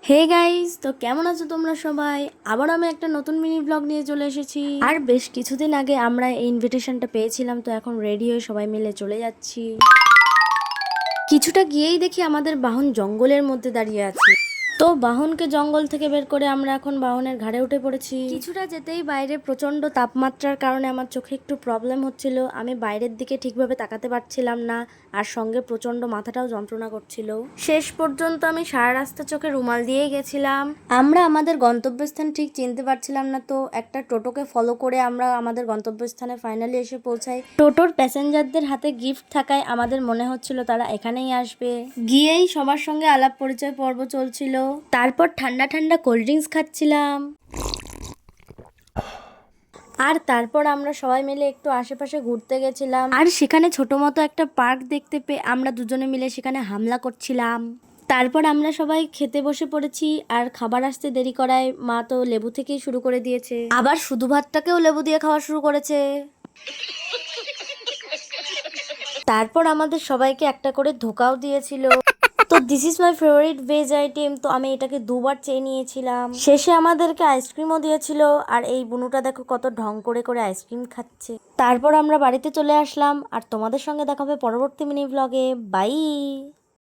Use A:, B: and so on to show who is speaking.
A: Hey guys, তো কেমন আছো তোমরা সবাই? আবার আমি একটা নতুন মিনি ব্লগ নিয়ে চলে এসেছি। আর বেশ কিছুদিন আগে আমরা এই ইনভিটেশনটা পেয়েছিলাম, তো এখন রেডি হয়ে সবাই মিলে চলে যাচ্ছি। কিছুটা গিয়েই দেখি আমাদের বাহন জঙ্গলের মধ্যে দাঁড়িয়ে আছে। তো বাহনকে জঙ্গল থেকে বের করে আমরা এখন বাহনের ঘাড়ে উঠে পড়েছি। কিছুটা যেতেই বাইরে প্রচন্ড তাপমাত্রার কারণে আমার চোখে একটু প্রবলেম হচ্ছিল, আমি বাইরের দিকে ঠিকভাবে তাকাতে পারছিলাম না, আর সঙ্গে প্রচন্ড মাথাটাও যন্ত্রণা করছিল। শেষ পর্যন্ত আমি সারা রাস্তা চোখে রুমাল দিয়েই গেছিলাম। আমরা আমাদের গন্তব্যস্থান ঠিক চিনতে পারছিলাম না, তো একটা টোটোকে ফলো করে আমরা আমাদের গন্তব্যস্থানে ফাইনালি এসে পৌঁছাই। টোটোর প্যাসেঞ্জারদের হাতে গিফট থাকায় আমাদের মনে হচ্ছিল তারা এখানেই আসবে। গিয়েই সবার সঙ্গে আলাপ পরিচয় পর্ব চলছিল। তারপর ঠান্ডা ঠান্ডা কোল্ড ড্রিঙ্কস খাচ্ছিলাম। আর তারপর আমরা সবাই মিলে একটু আশেপাশে ঘুরতে গেছিলাম, আর সেখানে ছোট মতো একটা পার্ক দেখতে পেয়ে আমরা দুজনে মিলে সেখানে হামলা করছিলাম। তারপর আমরা সবাই খেতে বসে পড়েছি, আর খাবার আসতে দেরি করায় মা তো লেবু থেকেই শুরু করে দিয়েছে, আবার শুধু ভাতটাকেও লেবু দিয়ে খাওয়া শুরু করেছে। তারপর আমাদের সবাইকে একটা করে ধোকাও দিয়েছিল। তো this is my favourite veg item, তো আমি এটাকে দুবার চেয়ে নিয়েছিলাম। শেষে আমাদেরকে আইসক্রিমও দিয়েছিল, আর এই বুনুটা দেখো কত ঢং করে করে আইসক্রিম খাচ্ছে। তারপর আমরা বাড়িতে চলে আসলাম, আর তোমাদের সঙ্গে দেখা হবে পরবর্তী মিনি ভ্লগে। বাই।